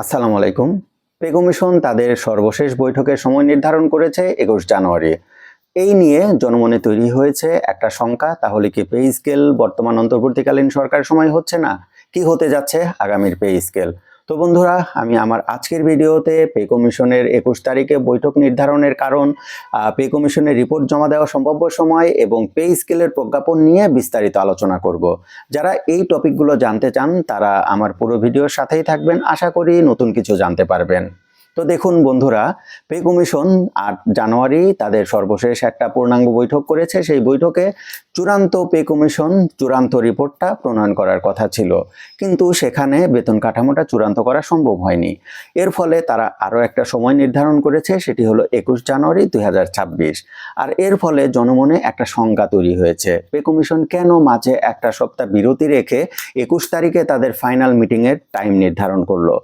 আসসালামু আলাইকুম। Pay commission তাদের সর্বশেষ বৈঠকের সময় নির্ধারণ করেছে ২১ জানুয়ারি। এই নিয়ে জনমনে তৈরি হয়েছে একটা শঙ্কা, তাহলে কি পে স্কেল বর্তমান অন্তর্বর্তীকালীন সরকারের সময় হচ্ছে না? কি হতে যাচ্ছে আগামীর পে স্কেল? তো বন্ধুরা, আমি আমার আজকের ভিডিওতে পে কমিশনের ২১ তারিখে বৈঠক নির্ধারণের কারণ, পে কমিশনের রিপোর্ট জমা দেওয়া সম্ভাব্য সময় এবং পে স্কেলের প্রজ্ঞাপন নিয়ে বিস্তারিত আলোচনা করব। যারা এই টপিকগুলো জানতে চান তারা আমার পুরো ভিডিওর সাথেই থাকবেন, আশা করি নতুন কিছু জানতে পারবেন। তো দেখুন বন্ধুরা, পে কমিশন ৮ জানুয়ারি তাদের সর্বশেষ একটা পূর্ণাঙ্গ বৈঠক করেছে। সেই বৈঠকে চূড়ান্ত পে কমিশন চূড়ান্ত রিপোর্টটা প্রণয়ন করার কথা ছিল, কিন্তু সেখানে বেতন কাঠামোটা চূড়ান্ত করা সম্ভব হয়নি। এর ফলে তারা আরও একটা সময় নির্ধারণ করেছে, সেটি হলো ২১ জানুয়ারি ২০২৬। আর এর ফলে জনমনে একটা শঙ্কা তৈরি হয়েছে, পে কমিশন কেন মাঝে একটা সপ্তাহ বিরতি রেখে ২১ তারিখে তাদের ফাইনাল মিটিংয়ের টাইম নির্ধারণ করলো।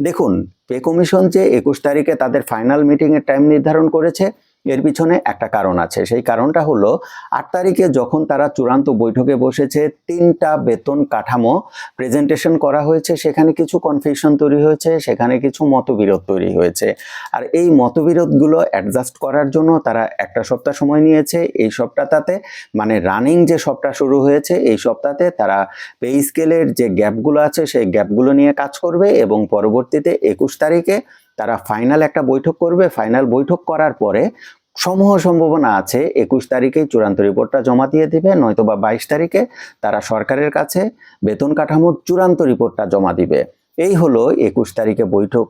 দেখুন, পে কমিশন যে ২১ তারিখে তাদের ফাইনাল মিটিংয়ের টাইম নির্ধারণ করেছে, এর পিছনে একটা কারণ আছে। সেই কারণটা হলো ৮ তারিখে যখন তারা চূড়ান্ত বৈঠকে বসেছে, ৩টা বেতন কাঠামো প্রেজেন্টেশন করা হয়েছে, সেখানে কিছু কনফিউশন তৈরি হয়েছে, সেখানে কিছু মতবিরোধ তৈরি হয়েছে। আর এই মতবিরোধগুলো অ্যাডজাস্ট করার জন্য তারা একটা সপ্তাহ সময় নিয়েছে। এই সপ্তাহটাতে, মানে রানিং যে সপ্তাহ শুরু হয়েছে, এই সপ্তাহে তারা পে স্কেলের যে গ্যাপগুলো আছে সেই গ্যাপগুলো নিয়ে কাজ করবে এবং পরবর্তীতে ২১ তারিখে তারা ফাইনাল একটা বৈঠক করবে। ফাইনাল বৈঠক করার পরে সমূহ সম্ভাবনা আছে ২১ তারিখেই চূড়ান্ত রিপোর্টটা জমা দিয়ে দিবে, নয়তোবা ২২ তারিখে তারা সরকারের কাছে বেতন কাঠামোর চূড়ান্ত রিপোর্টটা জমা দিবে। এই হলো ২১ তারিখে বৈঠক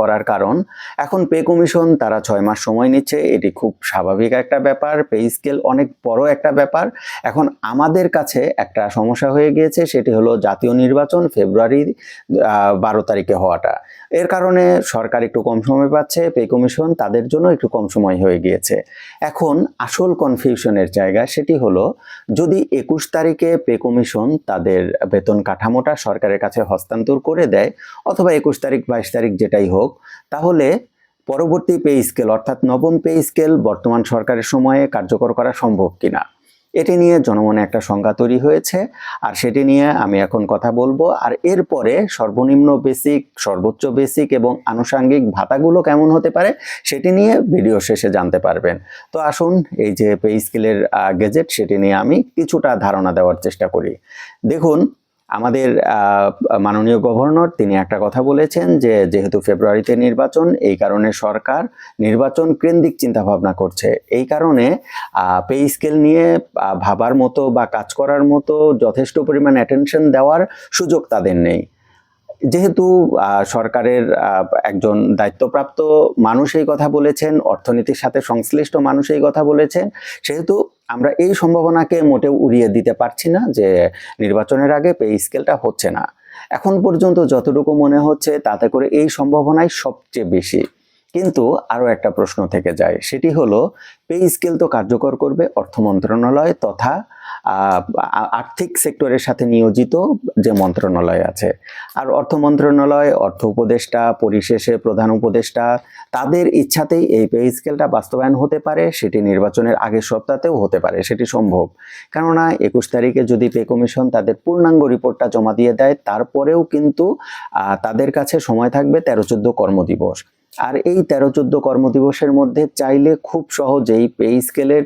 করার কারণ। এখন পে কমিশন তারা ৬ মাস সময় নিচ্ছে, এটি খুব স্বাভাবিক একটা ব্যাপার। পে স্কেল অনেক বড় একটা ব্যাপার। এখন আমাদের কাছে একটা সমস্যা হয়ে গিয়েছে, সেটি হলো জাতীয় নির্বাচন ফেব্রুয়ারি ১২ তারিখে হওয়াটা। এর কারণে সরকার একটু কম সময় পাচ্ছে, পে কমিশন তাদের জন্য একটু কম সময় হয়ে গিয়েছে। এখন আসল কনফিউশনের জায়গা সেটি হলো, যদি ২১ তারিখে পে কমিশন তাদের বেতন কাঠামোটা সরকারের কাছে হস্তান্তর করে দেয়, অথবা ২১ তারিখ ২২ তারিখ যেটাই হোক, তাহলে পরবর্তী পে স্কেল অর্থাৎ নবম পে স্কেল বর্তমান সরকারের সময়ে কার্যকর করা সম্ভব কিনা, এটি নিয়ে জনমনে একটা শঙ্কা তৈরি হয়েছে। আর সেটি নিয়ে আমি এখন কথা বলবো। আর এরপরে সর্বনিম্ন বেসিক, সর্বোচ্চ বেসিক এবং আনুষঙ্গিক ভাতাগুলো কেমন হতে পারে সেটি নিয়ে ভিডিও শেষে জানতে পারবেন। তো আসুন, এই যে পে স্কেলের গেজেট, সেটি নিয়ে আমি কিছুটা ধারণা দেওয়ার চেষ্টা করি। দেখুন, আমাদের মাননীয় গভর্নর তিনি একটা কথা বলেছেন যে যেহেতু ফেব্রুয়ারিতে নির্বাচন, এই কারণে সরকার নির্বাচন কেন্দ্রিক চিন্তা ভাবনা করছে। এই কারণে পে স্কেল নিয়ে ভাবার মতো বা কাজ করার মতো যথেষ্ট পরিমাণ অ্যাটেনশন দেওয়ার সুযোগ তাদের নেই। যেহেতু সরকারের একজন দায়িত্বপ্রাপ্ত মানুষ এই কথা বলেছেন, অর্থনীতির সাথে সংশ্লিষ্ট মানুষ এই কথা বলেছেন, সেহেতু আমরা এই সম্ভাবনাকে মোটেও উড়িয়ে দিতে পারছি না যে নির্বাচনের আগে পে স্কেলটা হচ্ছে না। এখন পর্যন্ত যতটুকু মনে হচ্ছে তাতে করে এই সম্ভাবনাই সবচেয়ে বেশি। কিন্তু আরও একটা প্রশ্ন থেকে যায়, সেটি হলো পে স্কেল তো কার্যকর করবে অর্থ মন্ত্রণালয় তথা আর্থিক সেক্টরের সাথে নিয়োজিত যে মন্ত্রণালয় আছে। আর অর্থ মন্ত্রণালয়, অর্থ উপদেষ্টা, পরিশেষে প্রধান উপদেষ্টা, তাদের ইচ্ছাতেই এই পে স্কেলটা বাস্তবায়ন হতে পারে। সেটি নির্বাচনের আগের সপ্তাহেও হতে পারে, সেটি সম্ভব। কেননা ২১ তারিখে যদি পে কমিশন তাদের পূর্ণাঙ্গ রিপোর্টটা জমা দিয়ে দেয়, তারপরেও কিন্তু তাদের কাছে সময় থাকবে ১৩-১৪ কর্মদিবস। আর এই ১৩-১৪ কর্মদিবসের মধ্যে চাইলে খুব সহজেই পে স্কেলের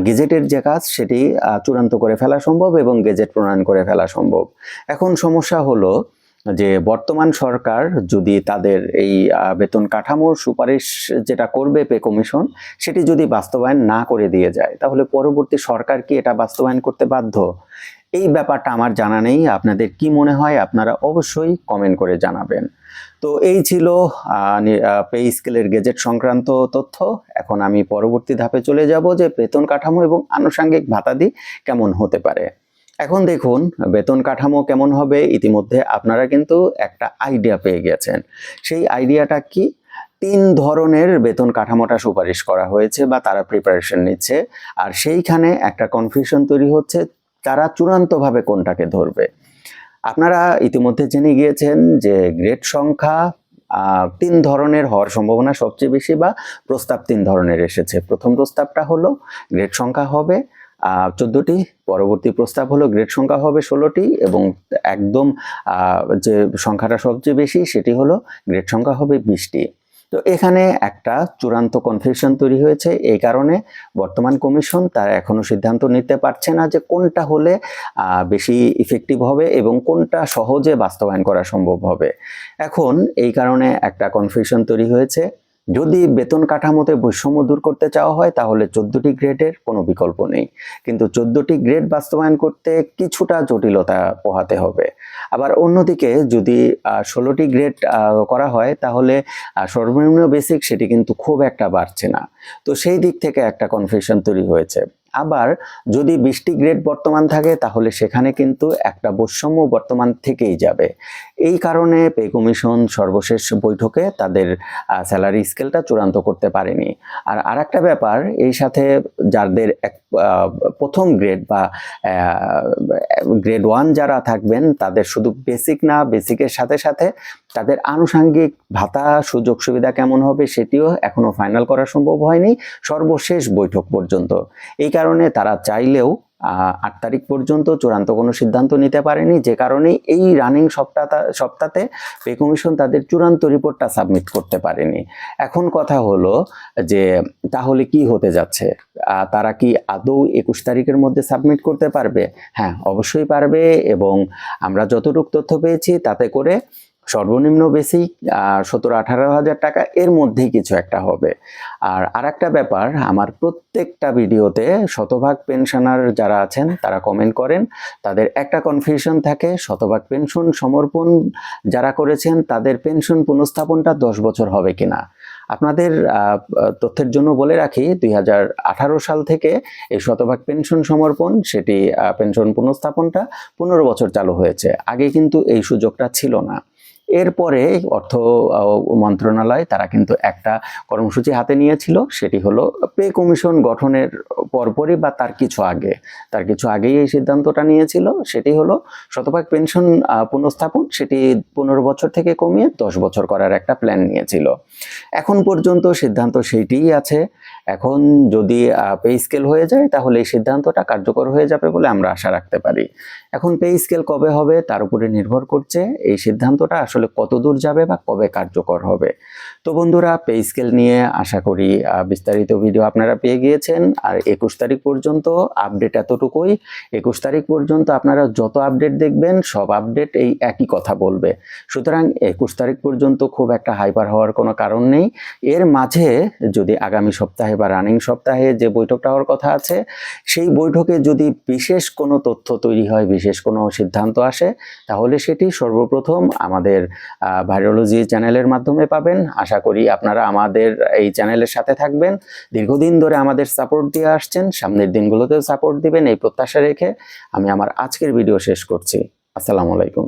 গেজেটের যে কাজ সেটি চূড়ান্ত করে ফেলা সম্ভব এবং গেজেট প্রণয়ন করে ফেলা সম্ভব। এখন সমস্যা হলো যে বর্তমান সরকার যদি তাদের এই বেতন কাঠামোর সুপারিশ যেটা করবে পে কমিশন, সেটি যদি বাস্তবায়ন না করে দিয়ে যায়, তাহলে পরবর্তী সরকার কি এটা বাস্তবায়ন করতে বাধ্য? এই ব্যাপারটা আমার জানা নেই। আপনাদের কি মনে হয় আপনারা অবশ্যই কমেন্ট করে জানাবেন। তো এই ছিল পে স্কেলের গেজেট সংক্রান্ত তথ্য। এখন আমি পরবর্তী ধাপে চলে যাব যে বেতন কাঠামো এবং আনুষঙ্গিক ভাতাদি কেমন হতে পারে। এখন দেখুন, বেতন কাঠামো কেমন হবে ইতিমধ্যে আপনারা কিন্তু একটা আইডিয়া পেয়ে গেছেন। সেই আইডিয়াটা কি? ৩ ধরনের বেতন কাঠামোটা সুপারিশ করা হয়েছে বা তারা প্রিপারেশন নিচ্ছে। আর সেইখানে একটা কনফিউশন তৈরি হচ্ছে, তারা চূড়ান্তভাবে কোনটাকে ধরবে। আপনারা ইতিমধ্যে জেনে গিয়েছেন যে গ্রেড সংখ্যা ৩ ধরনের হওয়ার সম্ভাবনা সবচেয়ে বেশি, বা প্রস্তাব ৩ ধরনের এসেছে। প্রথম প্রস্তাবটা হলো গ্রেড সংখ্যা হবে 14টি, পরবর্তী প্রস্তাব হলো গ্রেড সংখ্যা হবে 16টি এবং একদম যে সংখ্যাটা সবচেয়ে বেশি সেটি হলো গ্রেড সংখ্যা হবে 20টি। তো এখানে একটা চূড়ান্ত কনফিউশন তৈরি হয়েছে, এই কারণে বর্তমান কমিশন তারা এখনো সিদ্ধান্ত নিতে পারছে না যে কোনটা হলে বেশি ইফেক্টিভ হবে এবং কোনটা সহজে বাস্তবায়ন করা সম্ভব হবে। এখন এই কারণে একটা কনফিউশন তৈরি হয়েছে। যদি বেতন কাঠামোতে বৈষম্য দূর করতে চাওয়া হয় তাহলে 14টি গ্রেডের কোনো বিকল্প নেই, কিন্তু 14টি গ্রেড বাস্তবায়ন করতে কিছুটা জটিলতা পোহাতে হবে। আবার অন্যদিকে যদি 16টি গ্রেড করা হয় তাহলে সর্বনিম্ন বেসিক সেটি কিন্তু খুব একটা বাড়ছে না। তো সেই দিক থেকে একটা কনফিউশন তৈরি হয়েছে। আবার যদি 20টি গ্রেড বর্তমান থাকে তাহলে সেখানে কিন্তু একটা বৈষম্য বর্তমান থেকেই যাবে। এই কারণে পে কমিশন সর্বশেষ বৈঠকে তাদের স্যালারি স্কেলটা চূড়ান্ত করতে পারেনি। আর আরেকটা ব্যাপার, এই সাথে যাদের প্রথম গ্রেড বা গ্রেড 1 যারা থাকবেন তাদের শুধু বেসিক না, বেসিকের সাথে সাথে তাদের আনুষঙ্গিক ভাতা সুযোগ সুবিধা কেমন হবে সেটিও এখনো ফাইনাল করা সম্ভব হয়নি সর্বশেষ বৈঠক পর্যন্ত। এই কারণে তারা চাইলেও 8 তারিখ পর্যন্ত চূড়ান্ত কোনো সিদ্ধান্ত নিতে পারেনি, যে কারণে এই রানিং সপ্তাহে পে কমিশন তাদের চূড়ান্ত রিপোর্টটা সাবমিট করতে পারেনি। এখন কথা হলো যে তাহলে কি হতে যাচ্ছে, তারা কি আদৌ 21 তারিখের মধ্যে সাবমিট করতে পারবে? হ্যাঁ, অবশ্যই পারবে এবং আমরা যতটুকু তথ্য পেয়েছি তাতে করে সর্বনিম্ন বেসিক 17-18 হাজার টাকা এর মধ্যেই কিছু একটা হবে। আর আরেকটা ব্যাপার, আমার প্রত্যেকটা ভিডিওতে শতভাগ পেনশনার যারা আছেন তারা কমেন্ট করেন, তাদের একটা কনফিউশন থাকে, শতভাগ পেনশন সমর্পণ যারা করেছেন তাদের পেনশন পুনঃস্থাপনটা 10 বছর হবে কিনা। আপনাদের তথ্যের জন্য বলে রাখি 2018 সাল থেকে এই শতভাগ পেনশন সমর্পণ সেটি পেনশন পুনঃস্থাপনটা 15 বছর চালু হয়েছে। আগে কিন্তু এই সুযোগটা ছিল না। এরপরে অর্থ মন্ত্রণালয় তারা কিন্তু একটা কর্মসূচি হাতে নিয়েছিল, সেটি হলো পে কমিশন গঠনের পরপরই বা তার কিছু আগেই এই সিদ্ধান্তটা নিয়েছিল। সেটি হলো শতভাগ পেনশন পুনঃস্থাপন সেটি 15 বছর থেকে কমিয়ে 10 বছর করার একটা প্ল্যান নিয়েছিল। এখন পর্যন্ত সিদ্ধান্ত সেইটিই আছে। এখন যদি পে স্কেল হয়ে যায় তাহলে এই সিদ্ধান্তটা কার্যকর হয়ে যাবে বলে আমরা আশা রাখতে পারি। এখন পে স্কেল কবে হবে তার উপরে নির্ভর করছে এই সিদ্ধান্তটা আসলে কত দূর যাবে বা কবে কার্যকর হবে। তো বন্ধুরা, পে স্কেল নিয়ে আশা করি বিস্তারিত ভিডিও আপনারা পেয়ে গিয়েছেন। আর 21 তারিখ পর্যন্ত আপডেট এতটুকুই। 21 তারিখ পর্যন্ত আপনারা যত আপডেট দেখবেন সব আপডেট এই একই কথা বলবে। সুতরাং 21 তারিখ পর্যন্ত খুব একটা হাইপার হওয়ার কোনো কারণ নেই। এর মাঝে যদি আগামী সপ্তাহে বা রানিং সপ্তাহে যে বৈঠকটা হওয়ার কথা আছে সেই বৈঠকে যদি বিশেষ কোনো তথ্য তৈরি হয়, বিশেষ কোনো সিদ্ধান্ত আসে, তাহলে সেটি সর্বপ্রথম আমাদের ভাইরোলজি চ্যানেলের মাধ্যমে পাবেন। আশা করি আপনারা আমাদের এই চ্যানেলের সাথে থাকবেন, দীর্ঘদিন ধরে আমাদের সাপোর্ট দিয়ে আসছেন, সামনের দিনগুলোতেও সাপোর্ট দিবেন এই প্রত্যাশা রেখে আমি আমার আজকের ভিডিও শেষ করছি। আসসালামু আলাইকুম।